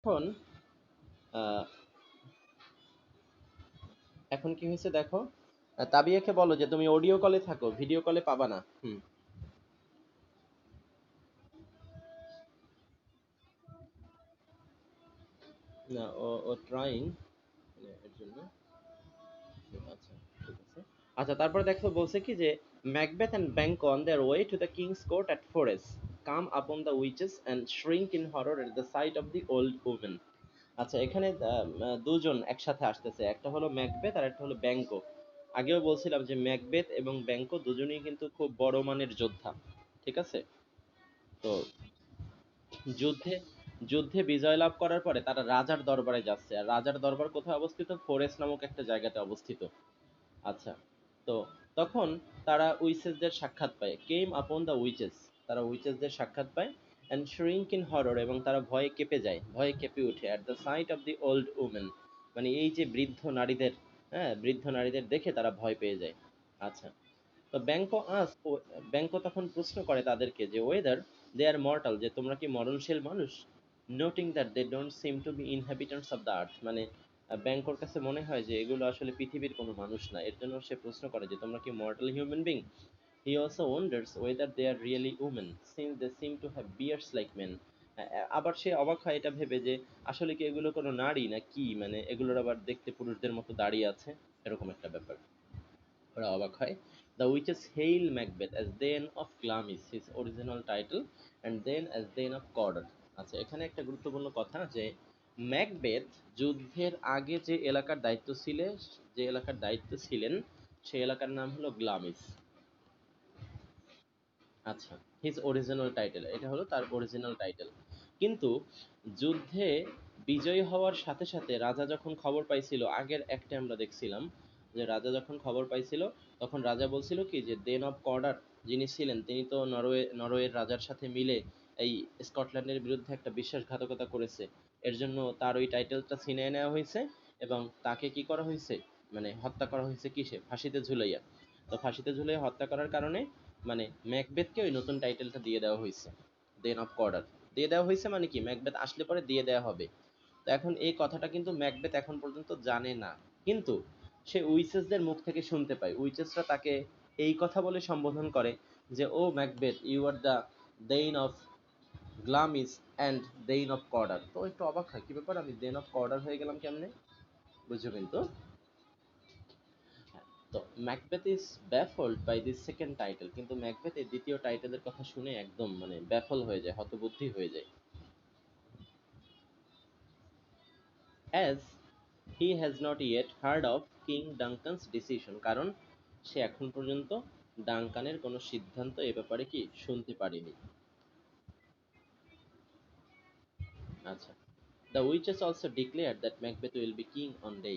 এখন আহ, এখন কি হয়েছে দেখো, তাবিয়াকে বলো যে তুমি অডিও কলে থাকো, ভিডিও কলে পাবা না। হুম। না, ও ও ট্রাইং এর জন্য। আচ্ছা, ঠিক আছে। আচ্ছা, তারপরে দেখো বলছে কি যে Macbeth and Banquo on their way to the king's court at Forres come upon the witches and shrink in horror at the sight of the old women. আচ্ছা, এখানে দুজন একসাথে আসতেছে, একটা হলো ম্যাকবেথ আর একটা হলো ব্যাংকো। আগেও বলছিলাম যে ম্যাকবেথ এবং ব্যাংকো দুজনেই কিন্তু খুব বড় মানের যোদ্ধা। ঠিক আছে? তো যুদ্ধে যুদ্ধে বিজয় লাভ করার পরে তারা রাজার দরবারে যাচ্ছে, আর রাজার দরবার কোথায় অবস্থিত? ফোরেস নামক একটা জায়গাতে অবস্থিত। আচ্ছা, তো তখন তারা উইচেসদের সাক্ষাৎ পায়, কেম আপন দ্য উইচেস। তারা উইচেসদের সাক্ষাৎ পায় অ্যান্ড শ্রিঙ্ক ইন হরর, এবং তারা ভয়ে কেঁপে যায়, ভয়ে কেঁপে ওঠে at the sight of the old women. মানে এই যে বৃদ্ধ নারীদের, হ্যাঁ, বৃদ্ধ নারীদের দেখে তারা ভয় পেয়ে যায়। আচ্ছা, তো ব্যাংকো তখন প্রশ্ন করে তাদেরকে যে ওয়েদার দে আর মর্টাল, যে তোমরা কি মরণশীল মানুষ। Noting that they don't seem to be inhabitants of the earth, মানে ব্যাংকোর কাছে মনে হয় যে এগুলো আসলে পৃথিবীর কোনো মানুষ না, এর জন্য সে প্রশ্ন করে যে তোমরা কি mortal human being. He also wonders whether they are really women since they seem to have beards like men. আবার সে অবাক হয় এটা ভেবে যে আসলে কি এগুলো কোনো নারী না কি, মানে এগুলোর আবার দেখতে পুরুষদের মতো দাঁড়িয়ে আছে, এরকম একটা ব্যাপার। ওরা অবাক হয়। The witches hail Macbeth as Thane of Glamis, his original title, and then as Thane of Cawdor. আচ্ছা, এখানে একটা গুরুত্বপূর্ণ কথা যে ম্যাকবেথ যুদ্ধের আগে যে এলাকার দায়িত্ব ছিলেন, সেই এলাকার নাম হলো গ্লামিস। আচ্ছা, হিজ অরিজিনাল টাইটেল, এটা হলো তার অরিজিনাল টাইটেল। কিন্তু যুদ্ধে বিজয়ী হওয়ার সাথে সাথে রাজা যখন খবর পাইছিল, আগের একটা আমরা দেখছিলাম যে রাজা যখন খবর পাইছিল, তখন রাজা বলছিল কি যে দেন অফ কর্ডার যিনি ছিলেন, তিনি তো নরওয়ের রাজার সাথে মিলে এই স্কটল্যান্ডের বিরুদ্ধে একটা বিশ্বাসঘাতকতা করেছে। এর জন্য তার ওই টাইটেলটা ছিনিয়ে নেওয়া হয়েছে, এবং তাকে কি করা হয়েছে, মানে হত্যা করা হয়েছে কিসে, ফাঁসিতে ঝুলাইয়া। তো ফাঁসিতে ঝুলিয়ে হত্যা করার কারণে মানে ম্যাকবেথকে ওই নতুন টাইটেলটা দিয়ে দেওয়া হয়েছে, দেন অফ কর্ডার। দিয়ে দেওয়া হয়েছে মানে কি, ম্যাকবেথ আসলে পরে দিয়ে দেওয়া হবে। তো এখন এই কথাটা কিন্তু ম্যাকবেথ এখন পর্যন্ত জানে না, কিন্তু সে উইচেসদের মুখ থেকে শুনতে পায়। উইচেসরা তাকে এই কথা বলে সম্বোধন করে যে ও Macbeth, you are the thane of Glamis and thane of Cawdor. তো একটু অবাক হয়, কি ব্যাপার, আমি দেন অফ কর্ডার হয়ে গেলাম কেমনে, বুঝছো কিন্তু। হ্যাঁ, তো Macbeth is baffled by this second title, কিন্তু ম্যাকবেথ এই দ্বিতীয় টাইটেলের কথা শুনে একদম মানে ব্যাফল হয়ে যায়, হতবুদ্ধি হয়ে যায়। As he has not yet heard of king Duncan's decision, কারণ সে এখন পর্যন্ত ডাঙ্কানের কোনো সিদ্ধান্ত এ ব্যাপারে কি শুনতে পারেনি। আচ্ছা, the witches also declare that Macbeth will be king one day.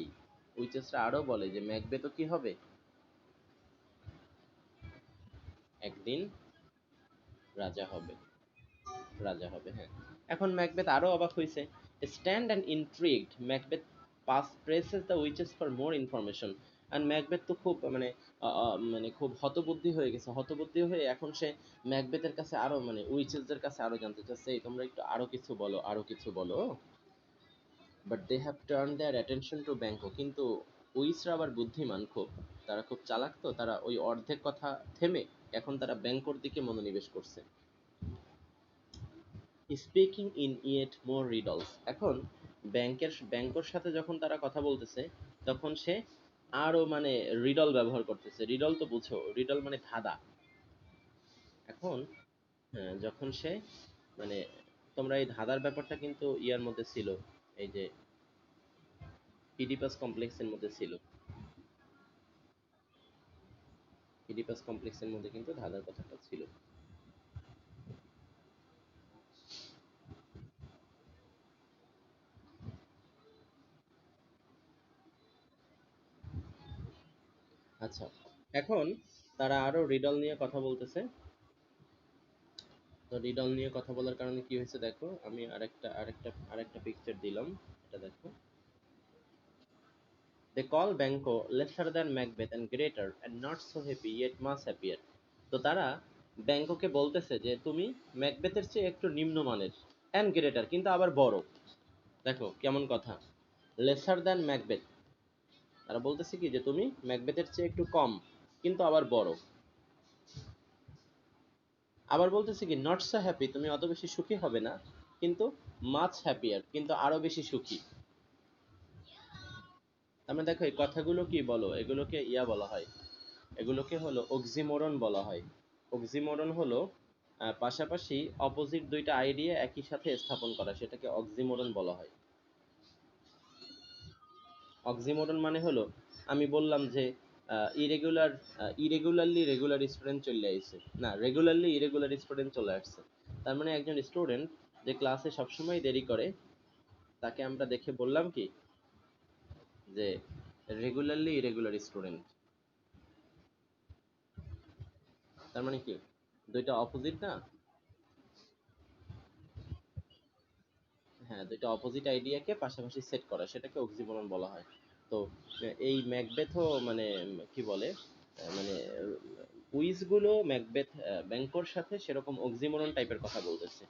উইচেসরা আরও বলে যে ম্যাকবেথও কি হবে, একদিন রাজা হবে, রাজা হবে, হ্যাঁ। এখন ম্যাকবেথ আরো অবাক হইছে। Stunned and intrigued Macbeth pass presses the witches for more information. And Macbeth তো খুব মানে মানে খুব হতবুদ্ধি হয়ে গেছে, হতবুদ্ধি হয়ে এখন সে ম্যাকবেথের কাছে আরো মানে উইচেসদের কাছে আরো জানতে চাচ্ছে, "এই তোমরা একটু আরো কিছু বলো, আরো কিছু বলো।" But they have turn their attention to Banquo, কিন্তু উইসরা আবার বুদ্ধিমান খুব, তারা খুব চালাক, তো তারা ওই অর্ধেক কথা থেমে এখন তারা ব্যাংকর দিকে মনোনিবেশ করছে। Speaking in yet more riddles, এখন ব্যাংকর সাথে যখন তারা কথা বলতেছে, তখন সে আরো মানে রিডল ব্যবহার করতেছে। রিডল তো বুঝো, রিডল মানে ধাঁধা। এখন যখন সে মানে তোমরা এই ধাঁধার ব্যাপারটা কিন্তু ইয়ার মধ্যে ছিল, এই যে ইডিপাস কমপ্লেক্সের মধ্যে ছিল। ইডিপাস কমপ্লেক্সের মধ্যে কিন্তু ধাঁধার কথাটা ছিল। আচ্ছা, এখন তারা আরো রিডল নিয়ে কথা বলতেছে। তো রিডল নিয়ে কথা বলার কারণে কি হয়েছে দেখো, আমি আরেকটা পিকচার দিলাম, এটা দেখো। They call Banquo lesser than Macbeth and greater and not so happy yet must happier. তো তারা ব্যাংকোকে বলতেছে যে তুমি ম্যাকবেথের চেয়ে একটু নিম্নমানের, অ্যান্ড গ্রেটার কিন্তু আবার বড়, দেখো কেমন কথা, লেসার দ্যান ম্যাকবেথ, তারা বলতেছে কি যে তুমি ম্যাকবেথের চেয়ে একটু কম কিন্তু আবার বড়। আবার বলতেছে কি নট সো হ্যাপি, তুমি অত বেশি সুখী হবে না, কিন্তু মাচ হ্যাপিয়ার, কিন্তু আরো বেশি সুখী। তার মানে দেখো এই কথাগুলো কি বলো, এগুলোকে ইয়া বলা হয়, এগুলোকে হলো অক্সিমোরন বলা হয়। অক্সিমোরন হলো পাশাপাশি অপোজিট দুইটা আইডিয়া একই সাথে স্থাপন করা, সেটাকে অক্সিমোরন বলা হয়। অক্সিমোরন মানে হলো, আমি বললাম যে ইরেগুলারলি রেগুলার স্টুডেন্ট চলে আসছে, না রেগুলারলি ইরেগুলার স্টুডেন্ট চলে আসছে। তার মানে একজন স্টুডেন্ট যে ক্লাসে সবসময় দেরি করে, তাকে আমরা দেখে বললাম কি যে রেগুলারলি ইরেগুলার স্টুডেন্ট। তার মানে কি দুইটা অপোজিট না? হ্যাঁ, দুইটা অপোজিট আইডিয়াকে পাশাপাশি সেট করা, সেটাকে অক্সিমোরন বলা হয়। তো এই ম্যাকবেথও মানে কি বলে, মানে কুইজ গুলো ম্যাকবেথ ব্যাংকোর সাথে সেরকম অক্সিমোরন টাইপের কথা বলতেছে।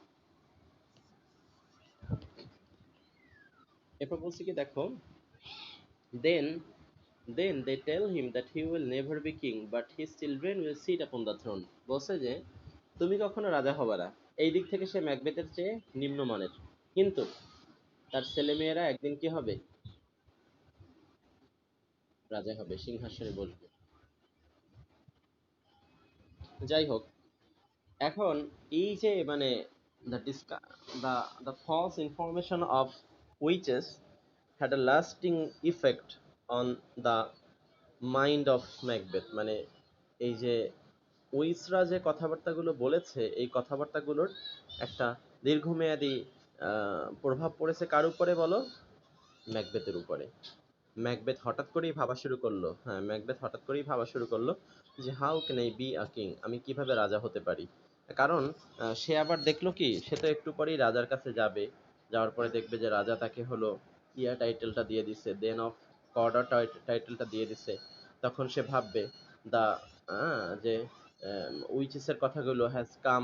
এরপর বলছি কি দেখো, then then they tell him that he will never be king but his children will sit upon the throne. বলছে যে তুমি কখনো রাজা হবে না, এই দিক থেকে সে ম্যাকবেথের চেয়ে নিম্নমানের, কিন্তু তার ছেলেমেয়েরা একদিন কি হবে, রাজা হবে, সিংহাসনে বসবে। যাই হোক, এখন এই যে মানে the disca- the false information of witches had a lasting effect on the mind of Macbeth, মানে এই যে উইসরা যে কথাবার্তাগুলো বলেছে, এই কথাবার্তাগুলোর একটা দীর্ঘমেয়াদী প্রভাব পড়েছে কার উপরে বলো, ম্যাকবেথের উপরে। ম্যাকবেথ হঠাৎ করেই ভাবা শুরু করলো, হ্যাঁ ম্যাকবেথ হঠাৎ করেই ভাবা শুরু করলো যে how can I be a king, আমি কিভাবে রাজা হতে পারি। কারণ সে আবার দেখলো কি, সে তো একটু পরেই রাজার কাছে যাবে, যাওয়ার পরে দেখবে যে রাজা তাকে হলো ইয়া টাইটেলটা দিয়ে দিছে, দেন অফ কর্ডার টাইটেলটা দিয়ে দিছে। তখন সে ভাববে দা যে উইচেসের কথাগুলো has come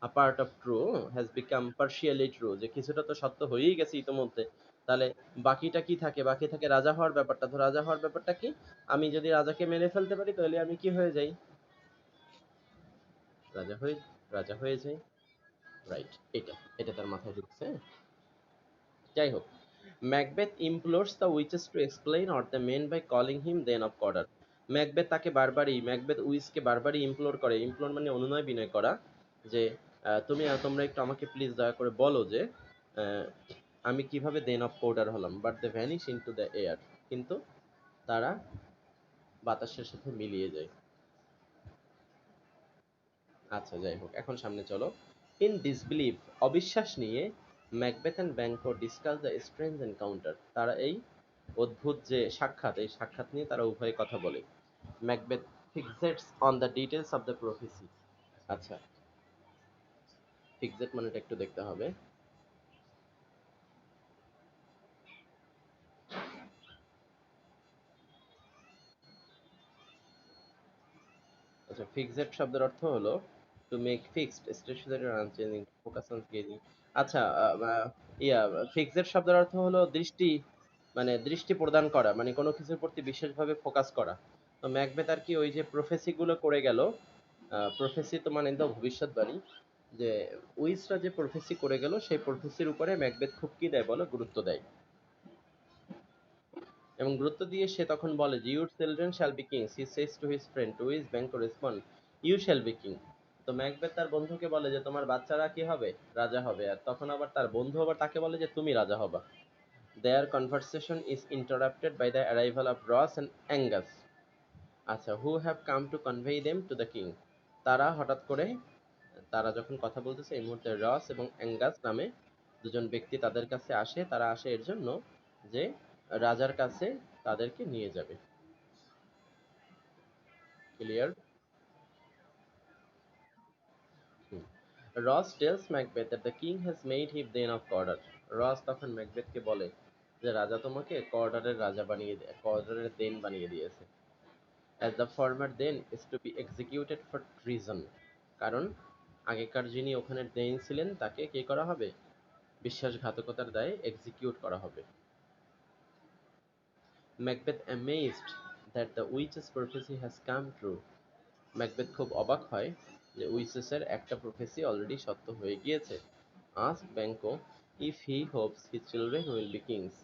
a part of true, has become partially true, যে কিছুটা তো সত্য হয়েই গেছে ইতোমধ্যে। তাহলে বাকিটা কি থাকে, বাকি থাকে রাজা হওয়ার ব্যাপারটা। তো রাজা হওয়ার ব্যাপারটা কি, আমি যদি রাজাকে মেরে ফেলতে পারি তাহলে আমি কি হয়ে যাই, রাজা হয়ে, রাজা হয়ে যাই। রাইট, এটা এটা তার মাথায় ঢুকছে। যাই হোক, Macbeth implores the witches to explain or the mean by calling him thane of Cawdor. Macbeth তাকে বারবারই, ম্যাকবেথ উইচকে বারবারই ইমপ্লোর করে, ইমপ্লোর মানে অনুনয় বিনয় করা, যে তোমরা একটু আমাকে প্লিজ দয়া করে বলো যে আহ, আমি কিভাবে দেন অফ কর্ডার হলাম, but they vanish into the air, কিন্তু তারা বাতাসের সাথে মিলিয়ে যায়। আচ্ছা যাই হোক, এখন সামনে চলো। ইন ডিসবিলিভ, অবিশ্বাস নিয়ে Macbeth and Banquo discuss the strange encounter, তারা এই অদ্ভুত যে সাক্ষাৎ, এই সাক্ষাৎ নিয়ে তারা উভয়ে কথা বলে। Macbeth fixates on the details of the prophecy. আচ্ছা, ফিক্সেট মানেটা একটু দেখতে হবে। আচ্ছা, ফিক্সড শব্দের অর্থ হলো টু মেক ফিক্সড, স্টেশনারি আর আনচেঞ্জিং, ফোকাস অন গেজিং। আচ্ছা, ইয়া, ফিক্সড শব্দের অর্থ হলো দৃষ্টি, মানে দৃষ্টি প্রদান করা, মানে কোনো কিছুর প্রতি বিশেষভাবে ফোকাস করা। তো ম্যাকবেথ আর কি ওই যে প্রফেসি গুলো করে গেল, প্রফেসি তো মানে তো ভবিষ্যৎবাণী, যে উইসরা যে প্রফেসি করে গেল সেই প্রফেসির উপরে ম্যাকবেথ খুব কি দেয় বলো, গুরুত্ব দেয়। এবং গুরুত্ব দিয়ে সে তখন বলে যে your children shall be kings, he says to his friend, to his Banquo responds you shall be king. তো ম্যাকবেথ তার বন্ধুকে বলে যে তোমার বাচ্চারা কি হবে, রাজা হবে, আর তখন আবার তার বন্ধু আবার তাকে বলে যে তুমি রাজা হবা। Their conversation is interrupted by the arrival of Ross and Angus. আচ্ছা, who have come to convey them to the king. তারা হঠাৎ করে, তারা যখন কথা বলতেছে এই মুহূর্তে রস এবং অ্যাঙ্গাস নামে দুজন ব্যক্তি তাদের কাছে আসে, তারা আসে এর জন্য যে রাজার কাছে তাদেরকে নিয়ে যাবে। Clear? Ross tells Macbeth that the king has made him thane of Cawdor. Ross তখন ম্যাকবেথকে বলে যে রাজা তোমাকে কর্ডারের রাজা বানিয়ে কর্ডারের দেন বানিয়ে দিয়েছে। As the former thane is to be executed for treason, কারণ আগেকার যিনি ওখানে দেন ছিলেন তাকে কি করা হবে, বিশ্বাসঘাতকতার দায়ে এক্সিকিউট করা হবে। Macbeth amazed that the witches prophecy has come true. Macbeth খুব অবাক হয় যে উইচেসের একটা প্রফেসি অলরেডি সত্য হয়ে গিয়েছে। Ask Banquo if he hopes his children will be kings.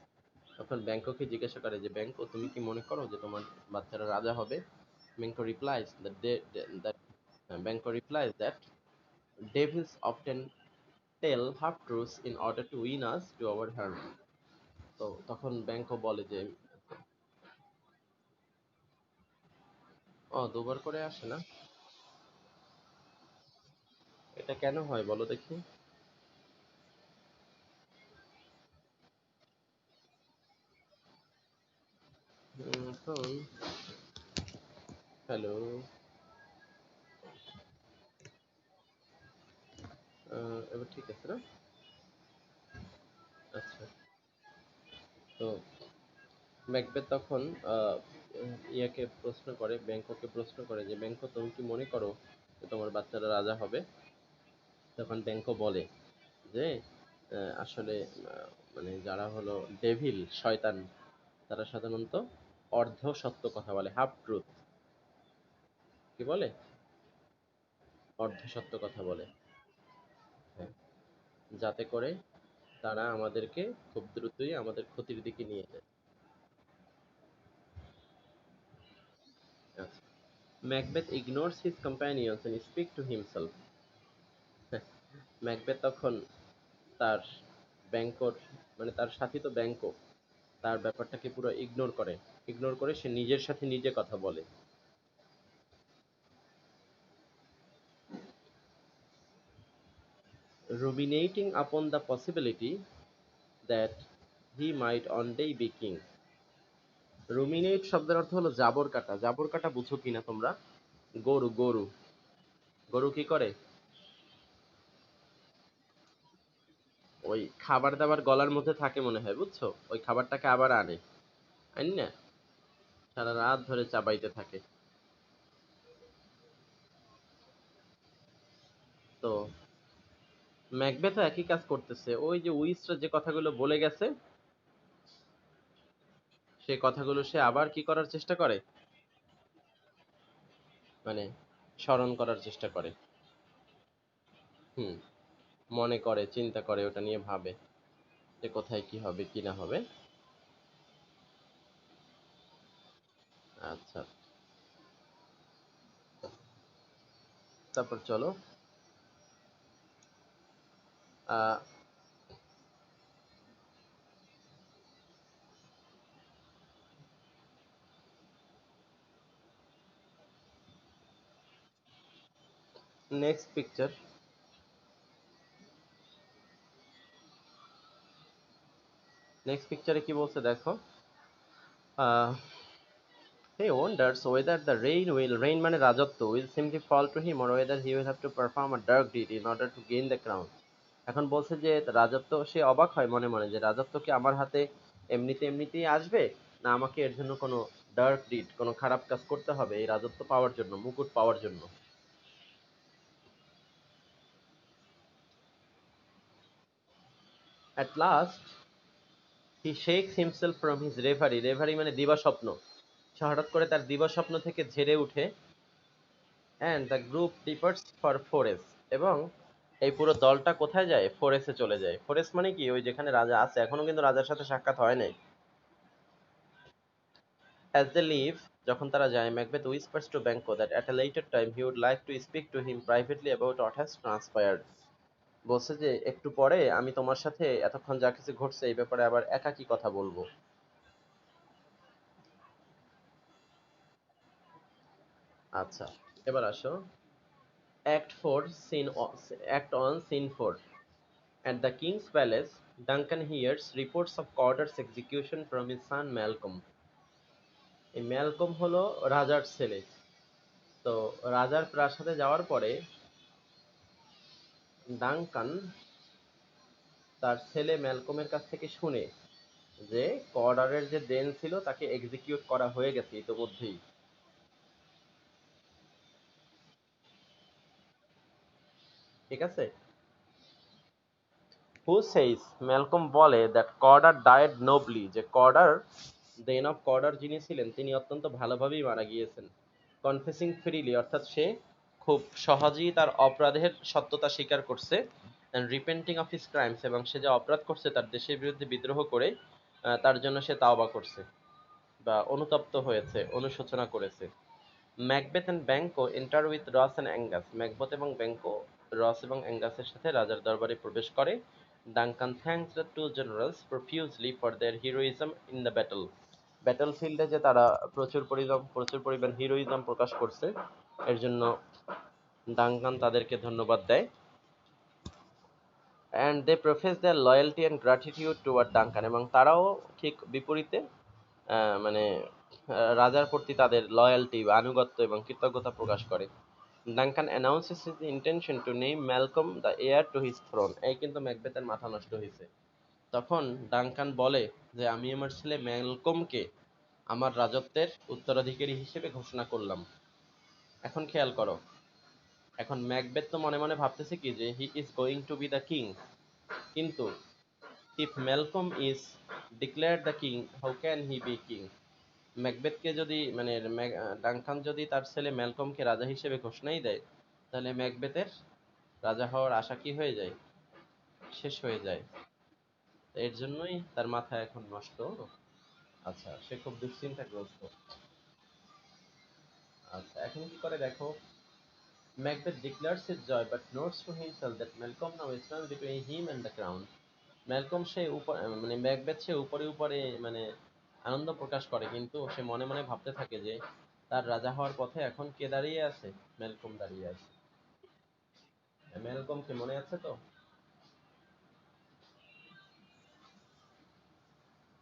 তখন ব্যাংকোকে জিজ্ঞাসা করে যে ব্যাংকো তুমি কি মনে করো যে তোমার বাচ্চারা রাজা হবে? Banquo replies that Banquo replies that devils often tell half truths in order to win us to our harm. তো তখন ব্যাংকও বলে যে দুবার করে আসে না, এটা কেন হয় বলো দেখি। এখন হ্যালো, এবার ঠিক আছে না? আচ্ছা, তো ম্যাকবেথ তখন আহ, ইয়াকে প্রশ্ন করে, ব্যাংককে প্রশ্ন করে যে ব্যাংক তুমি কি মনে করো যে তোমার বাচ্চারা রাজা হবে? তখন ব্যাংক বলে যে আসলে মানে যারা হলো ডেভিল শয়তান, তারা সাধারণত অর্ধ সত্য কথা বলে, হাফ ট্রুথ। কি বলে? অর্ধ সত্য কথা বলে। হ্যাঁ, যাতে করে তারা আমাদেরকে খুব দ্রুতই আমাদের ক্ষতির দিকে নিয়ে যায়। আচ্ছা, Macbeth ignores his companions and speak to himself. Macbeth তখন তার ব্যাংকর, মানে তার সাথী তো ব্যাংকো, তার ব্যাপারটাকে পুরো ইগনোর করে সে নিজের সাথে নিজে কথা বলে। Ruminating upon the possibility that he might one day be king. রুমিনেট শব্দের অর্থ হলো জাবর কাটা। জাবর কাটা বুঝো কিনা তোমরা? গরু গরু গরু কি করে? ওই খাবার দাবার গলার মধ্যে থাকে মনে হয়, বুঝছো, ওই খাবারটাকে আবার আনে, আনি না, সারা রাত ধরে চাবাইতে থাকে। তো ম্যাকবেথও একই কাজ করতেছে, ওই যে উইসরা যে কথাগুলো বলে গেছে সেই কথাগুলো সে আবার কি করার চেষ্টা করে, মানে স্মরণ করার চেষ্টা করে। হুম, মনে করে, চিন্তা করে, ওটা নিয়ে ভাবে যে কোথায় কি হবে কি না হবে। আচ্ছা, তারপর চলো নেক্সট পিকচার। নেক্সট পিকচারে কি বলছে দেখো। আহ he wonders whether the rain মানে রাজত্ব will simply fall to him or whether he will have to perform a dark deed in order to gain the crown. এখন বলছে যে রাজত্ব, সে অবাক হয় মনে মনে যে রাজত্ব কি আমার হাতে এমনিতেই আসবে, না আমাকে এর জন্য কোনো ডার্ক ডিড, কোনো খারাপ কাজ করতে হবে এই রাজত্ব পাওয়ার জন্য, মুকুট পাওয়ার জন্য। At last he shakes himself from his reverie. reverie মানে দিবা স্বপ্ন। সে হঠাৎ করে তার দিবা স্বপ্ন থেকে ঝেড়ে উঠে, and the group departs for forest, এবং এই পুরো দলটা কোথায় যায়? ফরেস্টে চলে যায়। ফরেস্ট মানে কি? ওই যেখানে রাজা আছে, এখনো কিন্তু রাজার সাথে সাক্ষাৎ হয় নাই। As they leave, যখন তারা যায়, Macbeth whispers to Banquo that at a later time he would like to speak to him privately about what has transpired. বলছে যে একটু পরে আমি তোমার সাথে এতক্ষণ যা কিছু ঘটছে এই ব্যাপারে আবার একাকী কথা বলবো। আচ্ছা, এবার আসো act four, scene, act one scene four. At the king's palace, Duncan hears reports of Corder's execution from his son Malcolm. এই ম্যালকম হলো রাজার ছেলে। তো রাজার প্রাসাদে যাওয়ার পরে ডাঙ্কান তার ছেলে ম্যালকমের কাছ থেকে শুনে যে কর্ডারের যে দেন ছিল তাকে এক্সিকিউট করা হয়ে গেছে ইতোমধ্যেই। ঠিক আছে? হু সেইস ম্যালকম বলে দ্যাট কর্ডার ডায়েড নোবলি, যে কর্ডার দেন অফ কর্ডার যিনি ছিলেন তিনি অত্যন্ত ভালোভাবেই মারা গিয়েছেন। কনফেসিং ফ্রিলি অর্থাৎ সে খুব সহজেই তার অপরাধের সত্যতা স্বীকার করছে, অ্যান্ড রিপেন্টিং অফ হিজ ক্রাইমস, এবং সে যে অপরাধ করছে তার দেশের বিরুদ্ধে বিদ্রোহ করে তার জন্য সে তাওবা করছে বা অনুতপ্ত হয়েছে, অনুশোচনা করেছে। Macbeth and Banquo enter with Ross and Angus, Macbeth এবং ব্যাংকো রস এবং অ্যাঙ্গাসের সাথে রাজার দরবারে প্রবেশ করে। Duncan thanks the two generals profusely for their heroism in the battle, battle ফিল্ডে যে তারা প্রচুর পরিমাণ হিরোইজম প্রকাশ করছে এর জন্য ডাঙ্কান তাদেরকে ধন্যবাদ দেয়। And they profess their loyalty and gratitude toward Duncan, এবং তারাও ঠিক বিপরীতে মানে রাজার প্রতি তাদের লয়্যালটি বা আনুগত্য এবং কৃতজ্ঞতা প্রকাশ করে। Duncan announces his intention to name Malcolm the heir to his throne, এই কিন্তু ম্যাকবেথের মাথা নষ্ট হয়েছে। তখন ডাঙ্কান বলে যে আমি আমার ছেলে ম্যালকমকে আমার রাজত্বের উত্তরাধিকারী হিসেবে ঘোষণা করলাম। এখন খেয়াল করো, এখন ম্যাকবেথ তো মনে মনে ভাবতেছে কি যে he is going to be the king, কিন্তু if Malcolm is declared the king, how can he be king? ম্যাকবেথকে যদি মানে ডানকান যদি তার ছেলে ম্যালকমকে রাজা হিসেবে ঘোষণাই দেয়, তাহলে ম্যাকবেথের রাজা হওয়ার আশা কি হয়ে যায়? শেষ হয়ে যায়। এর জন্যই তার মাথা এখন নষ্ট। আচ্ছা, সে খুব দুশ্চিন্তাগ্রস্ত। আচ্ছা, এখন কি করে দেখো, Macbeth declares his joy but notes to himself that Malcolm now stands between him and the crown. Malcolm সে মানে ম্যাকবেথ সে উপরে উপরে মানে আনন্দ প্রকাশ করে, কিন্তু সে মনে মনে ভাবতে থাকে যে তার রাজা হওয়ার পথে এখন কে দাঁড়িয়ে আছে? ম্যালকম দাঁড়িয়ে আছে। ম্যালকম কে মনে আছে তো?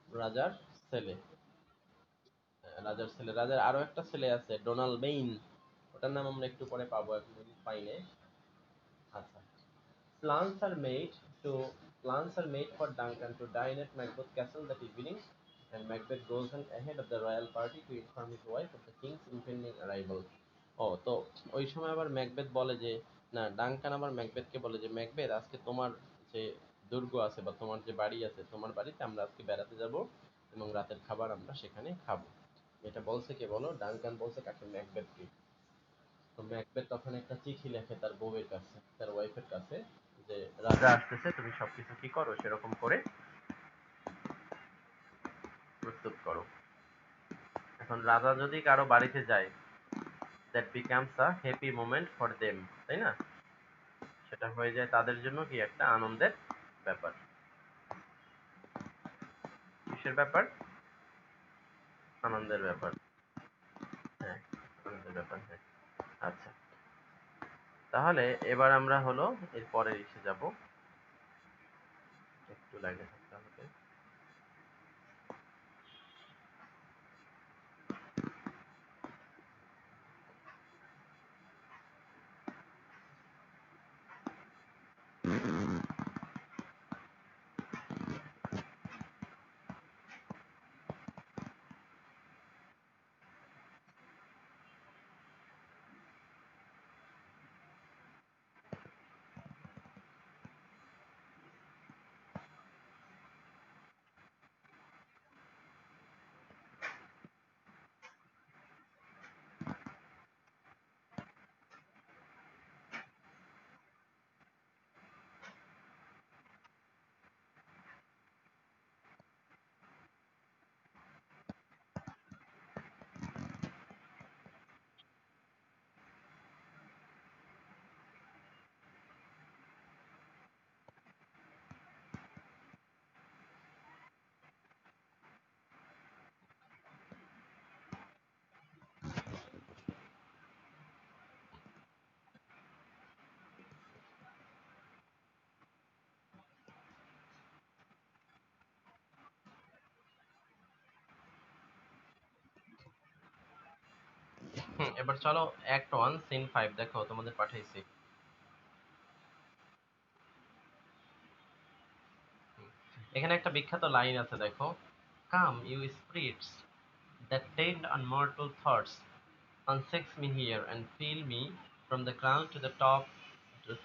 রাজার ছেলে। রাজার ছেলে, রাজার আরো একটা ছেলে আছে ডোনাল্ড বেইন, ওটার নাম আমরা একটু পরে পাবো, এখন পাই নাই। আচ্ছা, Plans are made to plans are made for Duncan to dine at Macbeth Castle that evening, and Macbeth goes on ahead of the royal party to inform his wife of the king's impending arrival. ও তো ওই সময় আবার Macbeth বলে যে, না Duncan আবার ম্যাকবেথকে বলে যে ম্যাকবেথ আজকে তোমার যে দুর্গ আছে বা তোমার যে বাড়ি আছে, তোমার বাড়িতে আমরা আজকে বেড়াতে যাব এবং রাতের খাবার আমরা সেখানে খাবো। এটা বলছে কে বলো? ডাঙ্কান বলছে কাকে? ম্যাকবেথকে। তো ম্যাকবেথ তখন একটা চিঠি লেখে তার বউয়ের কাছে, তার ওয়াইফের কাছে, যে রাজা আসতেছে, তুমি সবকিছু কি করো সেরকম করে প্রস্তুত করো। এখন রাজা যদি কারো বাড়িতে যায়, that becomes a happy moment for them, তাই না? সেটা হয়ে যায় তাদের জন্য কি একটা আনন্দের ব্যাপার। কিসের ব্যাপার? আনন্দের ব্যাপার। হ্যাঁ, আনন্দের ব্যাপার, হ্যাঁ। আচ্ছা, তাহলে এবার আমরা হলো এর পরের ইসে যাব, একটু লাইনে থাকতে হবে। এবার চলো অ্যাক্ট 1 সিন 5 দেখো, তোমাদের পাঠাইছি। এখানে একটা বিখ্যাত লাইন আছে দেখো, come you spirits that tend on mortal thoughts, unsex me here and feel me from the crown to the top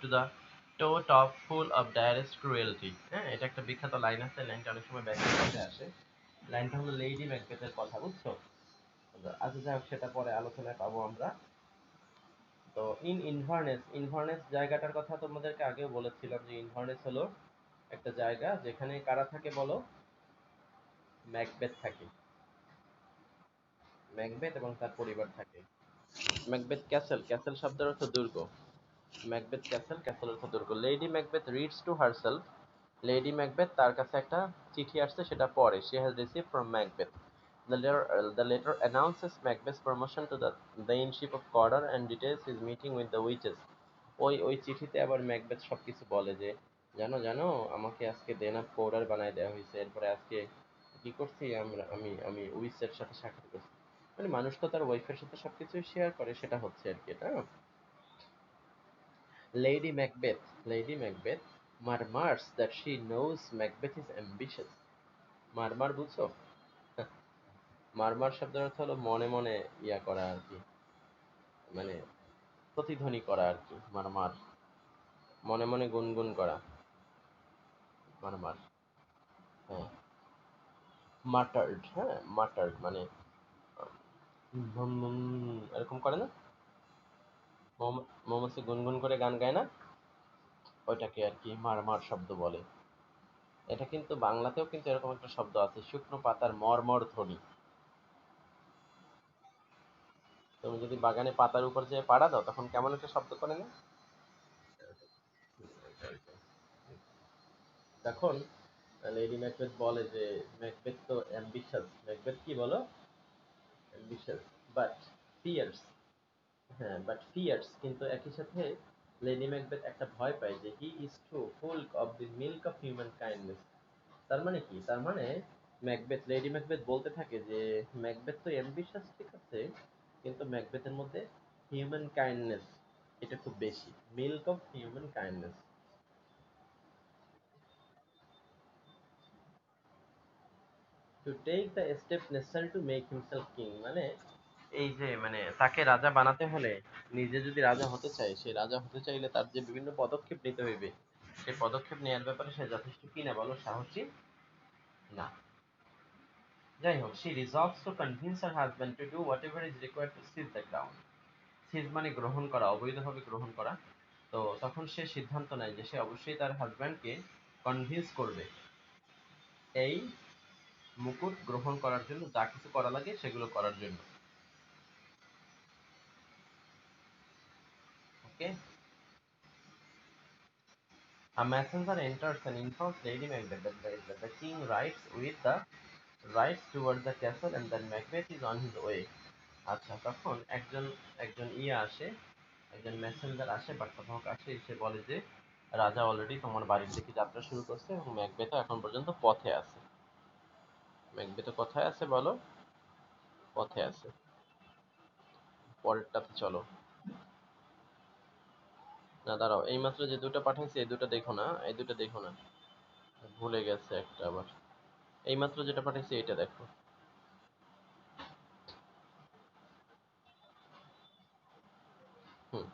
to the toe top full of direst cruelty. হ্যাঁ, এটা একটা বিখ্যাত লাইন আছে, লাইনটা অনেক সময় ব্যাখ্যা করতে আসে। লাইনটা হলো লেডি ম্যাকবেথের কথা, বুঝছো? আচ্ছা যাই হোক, সেটা পরে আলোচনায় পাবো আমরা। তো ইনভারনেস, ইনভারনেস জায়গাটার কথা তোমাদেরকে আগেও বলেছিলাম যে ইনভারনেস হলো একটা জায়গা যেখানে কারা থাকে বলো? ম্যাকবেথ থাকে। ম্যাকবেথ এবং তার পরিবার থাকে। ম্যাকবেথ ক্যাসেল, ক্যাসেল শব্দের অর্থ দুর্গ। ম্যাকবেথ ক্যাসেল, ক্যাসেল অর্থ দুর্গ। Lady Macbeth reads to herself, Lady Macbeth তার কাছে একটা চিঠি আসছে, সেটা পড়ে। She has received from Macbeth. The letter announces Macbeth's promotion to the deanship of Cawdor and details his meeting with the witches. ওই চিঠিতে আবার ম্যাকবেথ সবকিছু বলে যে জানো জানো আমাকে আজকে দেন অফ কৌডার বানায় দেওয়া হয়েছে, এরপরে আজকে কি করছি আমি উইচের সাথে সাক্ষাৎ করছি। মানে মানুষ তো তার ওয়াইফের সাথে সবকিছুই শেয়ার করে, সেটা হচ্ছে আর কি এটা। Lady Macbeth murmurs that she knows Macbeth is ambitious. মারমার বুঝছো? মারমার শব্দের অর্থ হলো মনে মনে ইয়া করা আর কি, মানে প্রতিধ্বনি করা আর কি। মারমার মনে মনে গুনগুন করা, মারমার। হ্যাঁ, মাটার্ড, হ্যাঁ মাটার্ড মানে ভুম ভুম এরকম করে না, মৌমাছি গুনগুন করে গান গায় না, ওইটাকে আর কি মারমার শব্দ বলে। এটা কিন্তু বাংলাতেও কিন্তু এরকম একটা শব্দ আছে, শুকনো পাতার মরমর ধ্বনি। তুমি যদি বাগানে পাতার উপর যে পাড়া দাও তখন কেমন একটা শব্দ করে না? তখন লেডি ম্যাকবেথ বলে যে ম্যাকবেথ তো অ্যাম্বিশাস। ম্যাকবেথ কি বলো? Ambitious but fierce. হ্যাঁ, বাট ফিয়ার্স, কিন্তু একই সাথে লেডি ম্যাকবেথ একটা ভয় পায় যে he is too full of the milk of human kindness. তার মানে কি? তার মানে লেডি ম্যাকবেথ বলতে থাকে যে ম্যাকবেথ তো অ্যাম্বিশাস ঠিক আছে, কিন্তু ম্যাকবেথের মধ্যে হিউম্যান কাইন্ডনেস এটা খুব বেশি। Milk of human kindness. To take the step necessary to make himself king, মানে এই যে মানে তাকে রাজা বানাতে হলে, নিজে যদি রাজা হতে চায়, সে রাজা হতে চাইলে তার যে বিভিন্ন পদক্ষেপ নিতে হইবে, সেই পদক্ষেপ নেওয়ার ব্যাপারে সে যথেষ্ট কিনা বলো সাহসী না। যাই হোক, she resolves to convince her husband to do whatever is required to seize the crown. seize মানে গ্রহণ করা, অবৈধভাবে গ্রহণ করা। তো তখন সে সিদ্ধান্ত নেয় যে সে অবশ্যই তার হাজব্যান্ডকে কনভিন্স করবে এই মুকুট গ্রহণ করার জন্য, যা কিছু করা লাগে সেগুলো করার জন্য। ওকে, a messenger enters and informs Lady Macbeth that the king rides with the rides towards the castle and that Macbeth is on his way. আচ্ছা, তখন একজন একজন ইয়ে আসে, একজন মেসেঞ্জার আসে, বার্তাবাহক আসে, এসে বলে যে রাজা অলরেডি তোমার বাড়ির দিকে যাত্রা শুরু করছে এবং ম্যাকবেথও এখন পর্যন্ত পথে আছে। ম্যাকবেথও কোথায় আছে বলো? পথে আছে। পরেরটাতে চলো। না দাঁড়াও, এইমাত্র যে দুটো পাঠাইছে এই দুটো দেখো না, এই দুটো দেখো না, ভুলে গেছে একটা আবার। এইমাত্র যেটা পাঠাইছে এটা দেখো। হুম,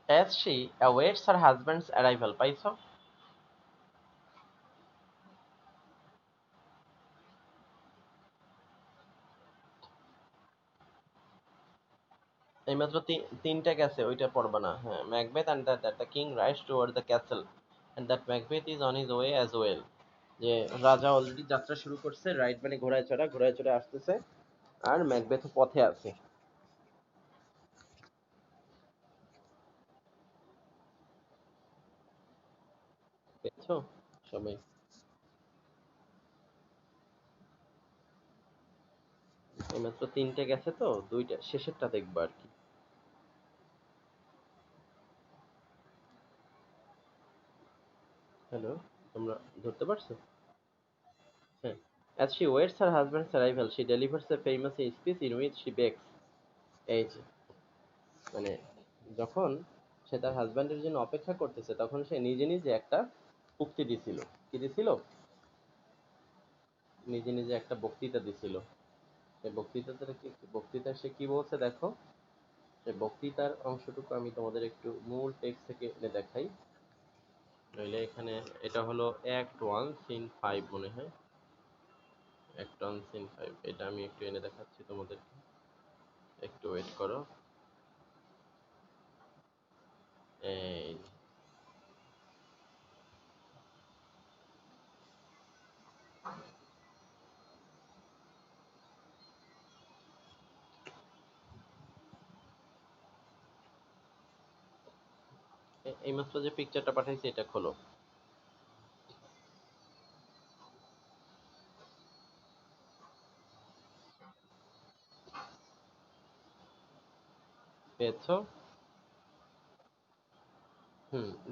as she awaits her husband's arrival, পাইছো? এইমাত্র তিনটা গেছে, ওইটা পড়বা না। হ্যাঁ, Macbeth and that the king rides toward the castle and that Macbeth is on his way as well. যে রাজা অলরেডি যাত্রা শুরু করছে, রাইড মানে ঘোড়ায় চড়া, ঘোড়ায় চড়ে আসতেছে, আর ম্যাকবেথ পথে আছে। পেয়েছো সবাই? এইমাত্র তিনটে গেছে, তো দুইটা শেষেরটা দেখবা আর কি। হ্যালো, তোমরা ধরতে পারছো? হ্যাঁ, as she waits her husband's arrival she delivers a famous speech in which she begs। এই যে মানে যখন সে তার হাজব্যান্ডের জন্য অপেক্ষা করতেছে তখন সে নিজে নিজে একটা উক্তি দিছিল। কি দিছিল? নিজে নিজে একটা বক্তৃতা দিছিল। সেই বক্তৃতায় সে কি বলছে দেখো। সেই বক্তৃতার অংশটুকু আমি তোমাদের একটু মূল টেক্সট থেকে এনে দেখাই। নইলে এখানে এটা হলো অ্যাক্ট 1 সিন 5 মনে হয়। অ্যাক্ট 1 সিন 5 এটা আমি একটু এনে দেখাচ্ছি তোমাদেরকে, একটু ওয়েট করো। এই এইমাত্র যে পিকচারটা পাঠাইছি এটা খোলো। পেয়েছো?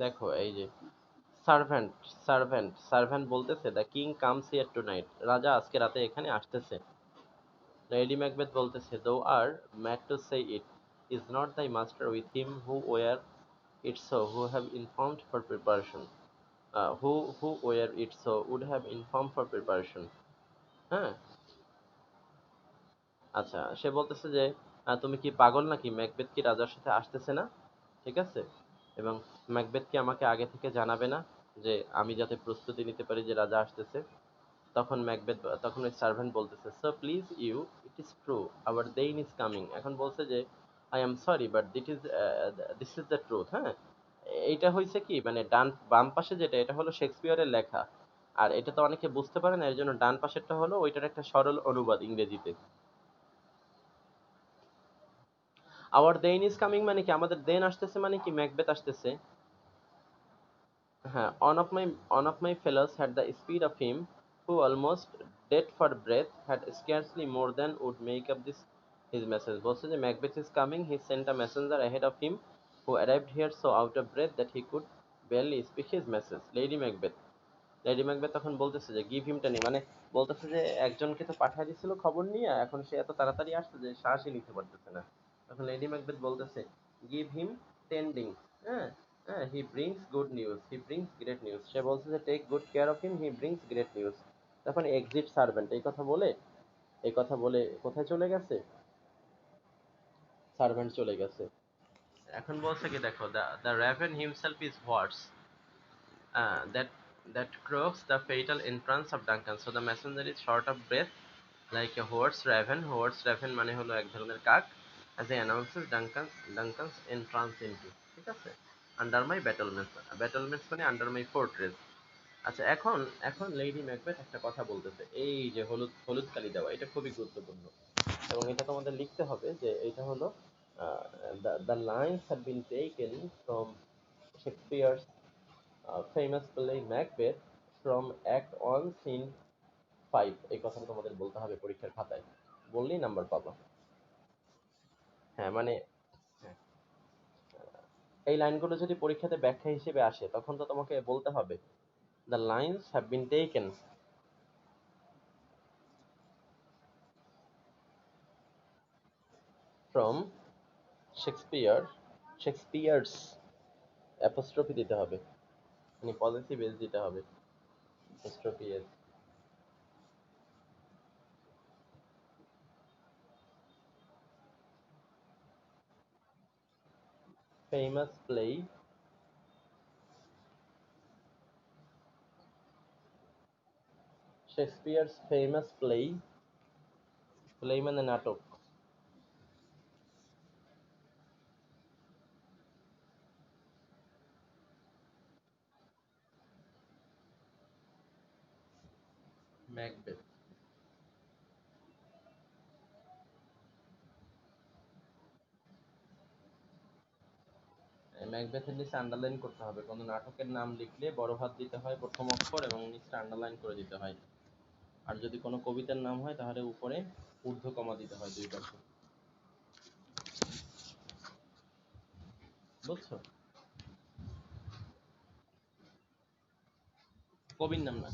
দেখো এই যে সার্ভ্যান্ট সার্ভ্যান্ট বলতেছে the king comes here tonight, রাজা আজকে রাতে এখানে আসতেছে। লেডি ম্যাকবেথ বলতেছে thou art mad to say it, is not thy master with him who were it so who have informed for preparation, who who were it so would have inform for preparation. হ্যাঁ, আচ্ছা সে বলতেছে যে তুমি কি পাগল নাকি, Macbeth কি রাজার সাথে আসতেছে না, ঠিক আছে, এবং ম্যাকবেথ কি আমাকে আগে থেকে জানাবে না যে আমি যাতে প্রস্তুতি নিতে পারি যে রাজা আসতেছে। তখন ওই সার্ভেন্ট বলতেছে so please you, it is true our thane is coming. এখন বলছে যে I am sorry but this is the truth. হ্যাঁ, এইটা হয়েছে কি মানে বাম পাশে যেটা এটা হলো শেক্সপিয়ারের লেখা, আর এটা তো অনেকে বুঝতে পারে না, এর জন্য ডান পাশেরটা হলো ওইটার একটা সরল অনুবাদ ইংরেজিতে। আওয়ার দেন ইজ কামিং মানে কি আমাদের দেন আসতেছে, মানে কি ম্যাকবেথ আসতেছে। হ্যাঁ, one of my fellows had the speed of him, who almost dead for breath had scarcely more than would make up this his message. বলছে যে Macbeth is coming, he sent a messenger ahead of him who arrived here so out of breath that he could barely speak his message. Lady Macbeth তখন বলতেছে যে give him টেনিং, মানে বলতেছে যে একজনকে তো পাঠিয়ে দিছিল খবর নিয়ে, এখন সে এত তাড়াতাড়ি আসছে যে শ্বাসই নিতে পারতেছে না। তখন লেডি ম্যাকবেথ বলতেছে গিভ হিম টেন্ডিং। হ্যাঁ, হ্যাঁ, he brings good news, he brings great news. সে বলছে যে take good care of him, he brings great news. তখন এক্সিট সার্ভেন্ট এই কথা বলে কোথায় চলে গেছে, সার্ভেন্ট চলে গেছে। এখন বলছে কি দেখো, the raven himself is what's, that croaks the fatal entrance of Duncan. So the messenger is short of breath, like a horse raven. Horse raven মানে হলো এক ধরনের কাক। As he announces Duncan's entrance into, ঠিক আছে, under my battlements, battlements মানে under my fortress। আচ্ছা, এখন লেডি ম্যাকবেথ একটা কথা বলতেছে, এই যে হলুদ হলুদ কালি দেওয়া এটা খুবই গুরুত্বপূর্ণ, এবং এটা তোমাদের লিখতে হবে যে এটা হলো the lines have been taken from Shakespeare's famous play Macbeth from Act 1 Scene 5। এই কথাটা তোমাদের বলতে হবে পরীক্ষার খাতায়, বললেই নাম্বার পাবা। হ্যাঁ মানে, হ্যাঁ, এই লাইনগুলো যদি পরীক্ষাতে ব্যাখ্যা হিসেবে আসে তখন তো তোমাকে বলতে হবে the lines have been taken from Shakespeare, Shakespeare's apostrophe দিতে হবে, মানে পজিটিভ এস দিতে হবে, apostrophe S. Famous play, Shakespeare's famous play, play মানে নাটক। ম্যাকবেথ, ম্যাকবেথের নিচে আন্ডারলাইন করতে হবে, কোনো নাটকের নাম লিখলে বড় হাত দিতে হয় প্রথম অক্ষর এবং নিচে আন্ডারলাইন করে দিতে হয়। আর যদি কোনো কবিতার নাম হয় তাহলে উপরে ঊর্ধ্বকমা দিতে হয় দুই পাশে। বুঝছো? কবির নাম না,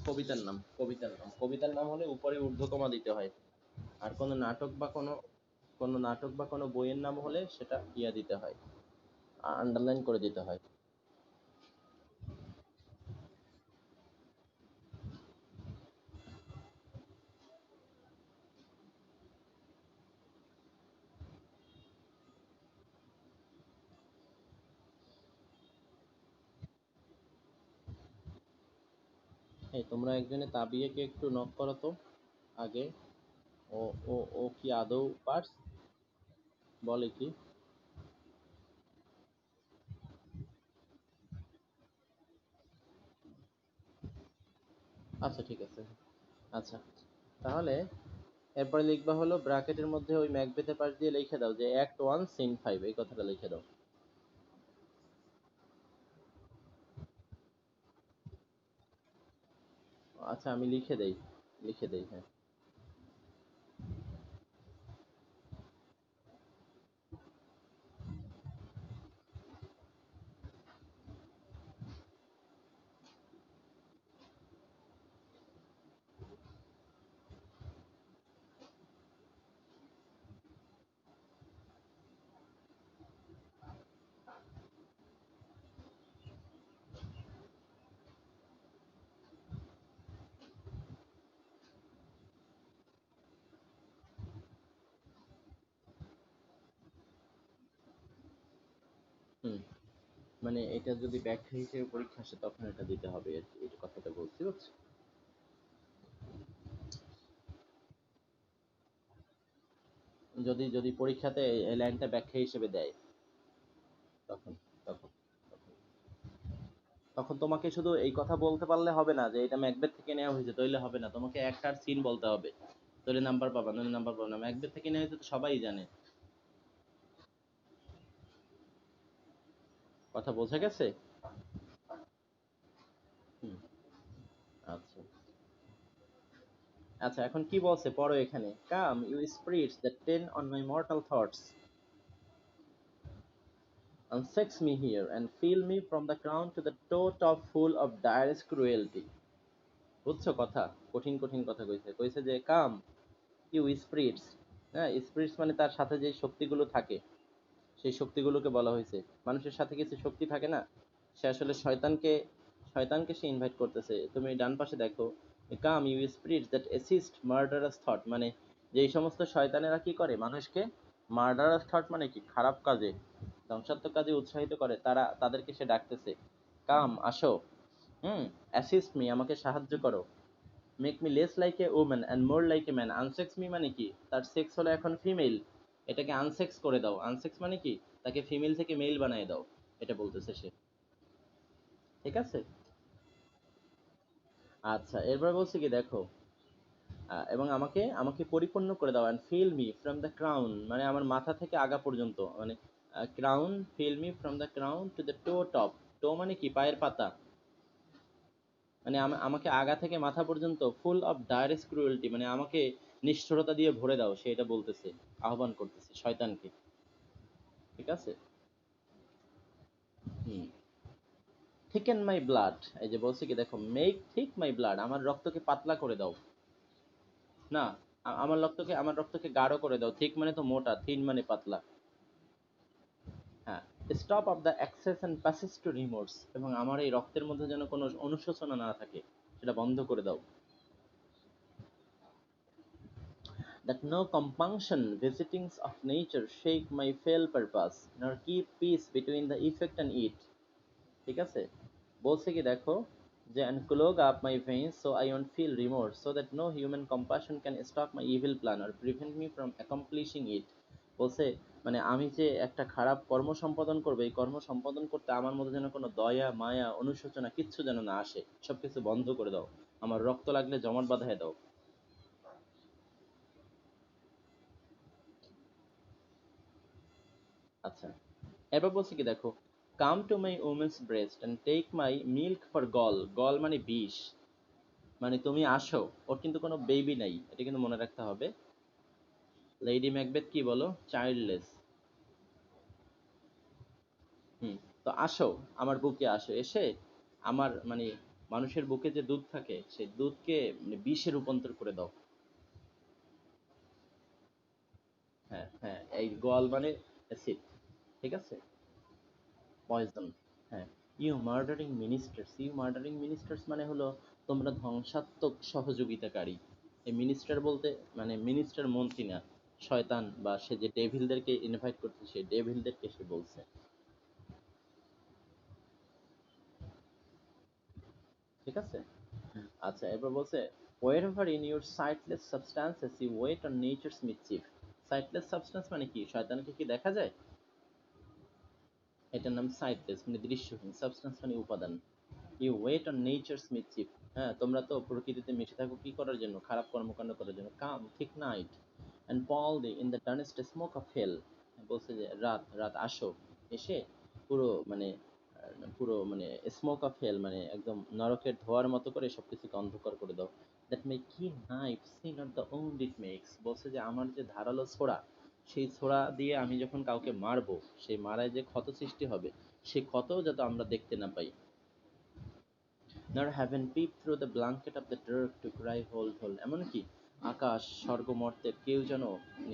কবিতার নাম হলে উপরে ঊর্ধ্বকমা দিতে হয়। আর কোনো নাটক বা কোনো বইয়ের নাম হলে সেটা ইয়া দিতে হয়, আন্ডারলাইন করে দিতে হয়। এই তোমরা একজনে তাবিয়াকে একটু নক করো তো আগে। ও ও ও কি আদৌ পার্স বলে কি? আচ্ছা ঠিক আছে। আচ্ছা তাহলে এরপরে লিখবা হলো ব্র্যাকেটের মধ্যে ওই ম্যাকবেথের পাশ দিয়ে লিখে দাও যে অ্যাক্ট 1 সিন 5 এই কথাটা লিখে দাও। আচ্ছা আমি লিখে দেই, লিখে দেই হ্যাঁ। হুম, মানে এটা যদি ব্যাখ্যা হিসেবে পরীক্ষা আসে তখন এটা দিতে হবে আর কি, এই কথাটা বলছি বুঝছো? যদি যদি পরীক্ষাতে এই লাইনটা ব্যাখ্যা হিসেবে দেয় তখন তখন তখন তখন তোমাকে শুধু এই কথা বলতে পারলে হবে না যে এটা ম্যাকবেথ থেকে নেওয়া হয়েছে, তাইলে হবে না, তোমাকে একটার সিন বলতে হবে। তাহলে নাম্বার পাবা, নাহলে নাম্বার পাবা না। ম্যাকবেথ থেকে নেওয়া হয়েছে তো সবাই জানে। কথা বোঝা গেছে? হুম, আচ্ছা। আচ্ছা এখন কি বলছে পড়ো এখানে, come you spirits that tend on my mortal thoughts unsex me here and fill me from the crown to the toe top full of direst cruelty. বুঝছো কথা? কঠিন কঠিন কথা কইছে, কইছে যে কাম ইউ স্পিরিটস। হ্যাঁ, স্পিরিটস মানে তার সাথে যে শক্তিগুলো থাকে সেই শক্তিগুলোকে বলা হয়েছে। মানুষের সাথে কিছু শক্তি থাকে না, সে আসলে শয়তানকে, শয়তানকে সে ইনভাইট করতেছে। তুমি ডান পাশে দেখো, come you spirits that assist murderous thought, মানে যেই সমস্ত শয়তানেরা কি করে মানুষকে, মার্ডারাস থট মানে কি, খারাপ কাজে, ধ্বংসাত্মক কাজে উৎসাহিত করে, তারা তাদেরকে সে ডাকতেছে, কাম আসো, হুম, অ্যাসিস্ট মি আমাকে সাহায্য করো, make me less like a woman and more like a man. Unsex me মানে কি, তার সেক্স হলো এখন ফিমেল, এটাকে আনসেক্স করে দাও। আনসেক্স মানে কি, তাকে ফিমেল থেকে মেল বানিয়ে দাও, এটা বলতেছে সে। ঠিক আছে? আচ্ছা এরপর বলছে কি দেখো, এবং আমাকে আমাকে পরিপূর্ণ করে দাও, and fill me from the crown মানে আমার মাথা থেকে আগা পর্যন্ত, মানে crown, fill me from the crown to the toe top. Toe মানে কি, পায়ের পাতা, মানে আমাকে আগা থেকে মাথা পর্যন্ত ফুল অফ ডায়ারেস্ট ক্রুয়েলটি মানে আমাকে নিষ্ঠুরতা দিয়ে ভরে দাও, সে এটা বলতেছে, আহ্বান করতেছে শয়তানকে। ঠিক আছে? হুম, থিকেন মাই ব্লাড, এই যে বলছে কি দেখো, মেক থিক মাই ব্লাড, আমার রক্তকে পাতলা করে দাও। না, আমার রক্তকে গাঢ় করে দাও। থিক মানে তো মোটা, থিন মানে পাতলা। হ্যাঁ, stop of the access and passage to remorse, এবং আমার এই রক্তের মধ্যে যেন কোনো অনুশোচনা না থাকে, সেটা বন্ধ করে দাও। That no compunction visitings of nature shake my fell purpose, nor keep peace between the effect and it. ঠিক আছে? বলছে কি দেখো, যে and clog up my veins so I won't feel remorse, so that no human compassion can stop my evil plan or prevent me from accomplishing it. বলছে মানে আমি যে একটা খারাপ কর্ম সম্পাদন করবো, এই কর্ম সম্পাদন করতে আমার মধ্যে যেন কোনো দয়া মায়া অনুশোচনা কিচ্ছু যেন না আসে, সবকিছু বন্ধ করে দাও, আমার রক্ত লাগলে জমাট বাঁধায় দাও। আচ্ছা এবার বলছি কি দেখো, come to my woman's breast and take my milk for gall. Gall মানে বিষ, মানে তুমি আসো। ওর কিন্তু কোনো বেবি নাই, এটা কিন্তু মনে রাখতে হবে। লেডি ম্যাকবেথ কি বলো, চাইল্ডলেস। হুম, তো আসো, আমার বুকে আসো, এসে আমার মানে মানুষের বুকে যে দুধ থাকে সেই দুধকে মানে বিষে রূপান্তর করে দাও। হ্যাঁ হ্যাঁ, এই গল মানে অ্যাসিড। ঠিক আছে? পয়জন। হ্যাঁ, ইউ মার্ডারিং মিনিস্টার্স মানে হলো তোমরা ধ্বংসাত্মক সহযোগিতাকারী। এই মিনিস্টার বলতে মানে মিনিস্টার মন্ত্রী না, শয়তান বা সে যে ডেভিলদেরকে ইনভাইট করছে সেই ডেভিলদেরকে সে বলছে। ঠিক আছে? আচ্ছা, এরপর বলছে wherever in your sightless substances you wait on nature's mischief. sightless substance মানে কি? শয়তানকে কি দেখা যায়? এটার নাম sightless মানে দৃশ্যহীন, সাবস্টেন্স মানে উপাদান। You wait on nature's mischief. হ্যাঁ, তোমরা তো প্রকৃতিতে মিশে থাকো কি করার জন্য? খারাপ কর্মকাণ্ড করার জন্য। Come thick night and pall thee in the dunnest smoke of hell. বলছে যে রাত রাত আসো, এসে পুরো মানে পুরো স্মোক অফ হেল মানে একদম নরকের ধোঁয়ার মতো করে সবকিছুকে অন্ধকার করে দাও। That may keen knife see not the wound it makes. বলছে যে আমার যে ধারালো ছোড়া, সেই ছোড়া দিয়ে আমি যখন কাউকে মারবো, সেই মারায় যে ক্ষত সৃষ্টি হবে, সেই ক্ষতও যাতে আমরা দেখতে না পাই। nor heaven peeped through the blanket of the dark to cry hold hold। এমনকি আকাশ স্বর্গমর্তের কেউ যেন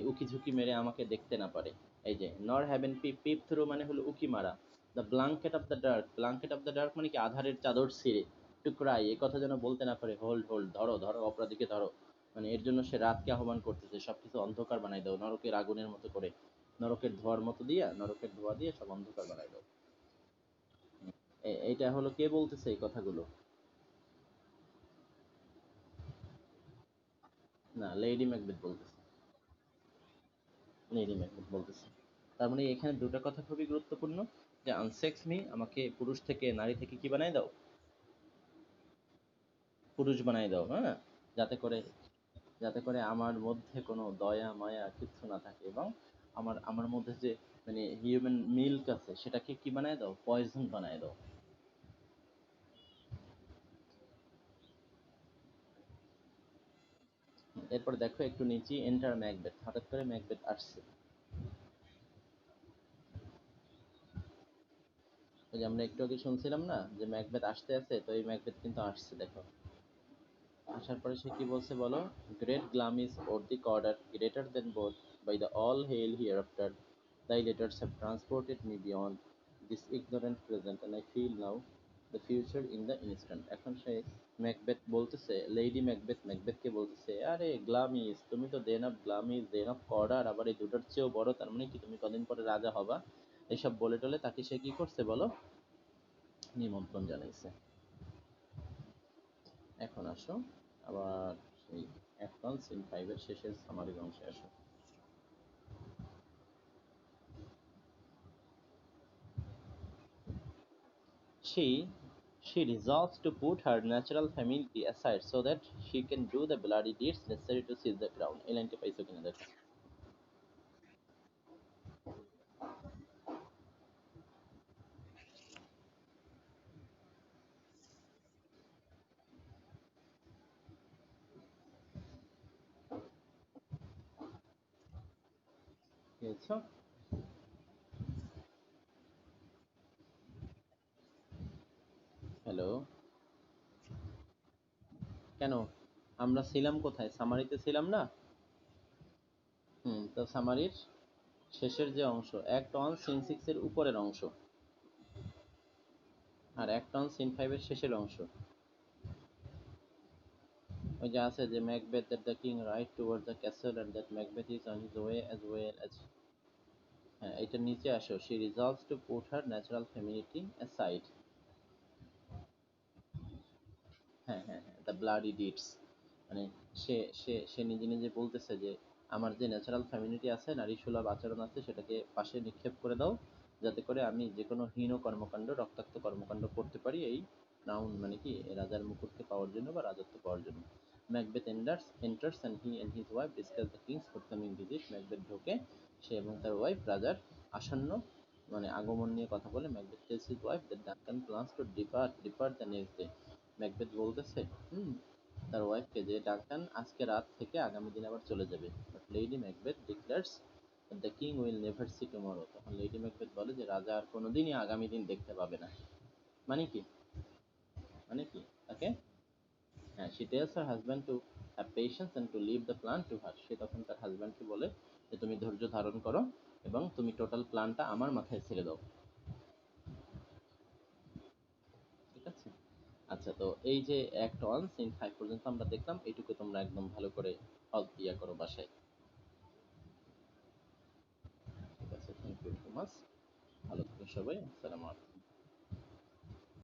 উকি ঝুঁকি মেরে আমাকে দেখতে না পারে। এই যে nor heaven peep through মানে হলো উকি মারা, the blanket of the dark, blanket of the dark মানে কি আধারের চাদর ছিঁড়ে, to cry এই কথা যেন বলতে না পারে hold hold ধরো ধরো অপরাধীকে ধরো। মানে এর জন্য সে রাতকে আহ্বান করতেছে, সবকিছু অন্ধকার বানাই দাও নরকের আগুনের মতো করে, নরকের ধোঁয়ার মতো দিয়া, নরকের ধোঁয়া দিয়ে সব অন্ধকার বানাই দাও। এইটা হলো কে বলতেছে এই কথাগুলো? না, লেডি ম্যাকবেথ বলতেছে। লেডি ম্যাকবেথ বলতেছে। তার মানে এখানে দুটো কথা খুবই গুরুত্বপূর্ণ, যে আনসেক্স মি আমাকে পুরুষ থেকে নারী থেকে কি বানাই দাও, পুরুষ বানাই দাও, হ্যাঁ, যাতে করে যাতে করে আমার মধ্যে কোনো দয়া মায়া কিচ্ছু না থাকে, এবং আমার আমার মধ্যে যে মানে হিউম্যান মিল্ক আছে সেটাকে কি বানায় দাও, পয়জন বানায় দাও। এরপর দেখো একটু নিচে এন্টার ম্যাকবেথ, হঠাৎ করে ম্যাকবেথ আসছে। ওই যে আমরা একটু আগে শুনছিলাম না যে ম্যাকবেথ আসতে আছে, তো এই ম্যাকবেথ কিন্তু আসছে দেখো। আসার পরে সে কি বলছে বলো? Great Glamis worthy Cawdor greater than both by the all hail হিয়ার আফটার thy letters have transported me beyond this ignorant present and I feel now the future in the instant। এখন সে Macbeth বলতেছে, lady Macbeth ম্যাকবেথকে বলতেছে, আরে গ্লামিস তুমি তো দেন of গ্লামিস then of কর্ডার, আবার এই দুটোর চেয়েও বড়, তার মানে কি তুমি কদিন পরে রাজা হবা। এসব বলে টলে তাকে সে কি করছে বলো? নিমন্ত্রণ জানাইছে। এখন আসো আবার সেই অ্যাডভান্স ইন ফাইভের শেষের সামারির অংশে আসো। She she resolves to put her natural femininity aside so that she can do the bloody deeds necessary to seize the crown। এই লাইনটা পাইছো কিনা দেখো। বুঝছো? হ্যালো, কেন আমরা ছিলাম কোথায়? সামারিতে ছিলাম না? হুম, তো সামারির শেষের যে অংশ, অ্যাক্ট ওয়ান সিন সিক্স এর উপরের অংশ, আর অ্যাক্ট ওয়ান সিন ফাইভের শেষের অংশ। ওই যে আছে যে Macbeth that the king ride toward the castle and that Macbeth is on his way as well as. হ্যাঁ, এটা নিচে আসো, she রিজলভস to put her natural femininity aside. হ্যাঁ হ্যাঁ হ্যাঁ, দ্য ব্লাডি ডিডস মানে সে সে সে নিজে নিজে বলতেছে যে আমার যে ন্যাচারাল ফ্যামিলিটি আছে, নারী সুলভ আচরণ আছে, সেটাকে পাশে নিক্ষেপ করে দাও, যাতে করে আমি যে কোনো হীন কর্মকাণ্ড রক্তাক্ত কর্মকাণ্ড করতে পারি এই ক্রাউন মানে কি রাজার মুকুটকে পাওয়ার জন্য বা রাজত্ব পাওয়ার জন্য। Macbeth enters and he and his wife discuss the king's forthcoming visit. Macbeth ঢোকে, সে এবং তার ওয়াইফ রাজার আসন্ন মানে আগমন নিয়ে কথা বলে। Macbeth tells his wife that Duncan plans to depart the next day. Macbeth বলতেছে হুম তার ওয়াইফকে যে ডানকান আজকে রাত থেকে আগামী দিন আবার চলে যাবে। But lady Macbeth declares the king will never see tomorrow. তখন লেডি ম্যাকবেথ বলে যে রাজা আর কোনোদিনই আগামী দিন দেখতে পাবে না। মানে কি? মানে কি তাকে, হ্যাঁ, she tells her husband to have patience and to leave the plan to her। সে তখন তার হাজব্যান্ডকে বলে যে তুমি ধৈর্য ধারণ করো এবং তুমি টোটাল প্ল্যানটা আমার মাথায় ছেড়ে দাও। ঠিক আছে? আচ্ছা, তো এই যে অ্যাক্ট ওয়ান সিন ফাইভ পর্যন্ত আমরা দেখলাম, এইটুকু তোমরা একদম ভালো করে হল ইয়া করো বাসায়। ঠিক আছে, থ্যাংক ইউ সো মাচ। ভালো থাকো সবাই, আসসালামু আলাইকুম।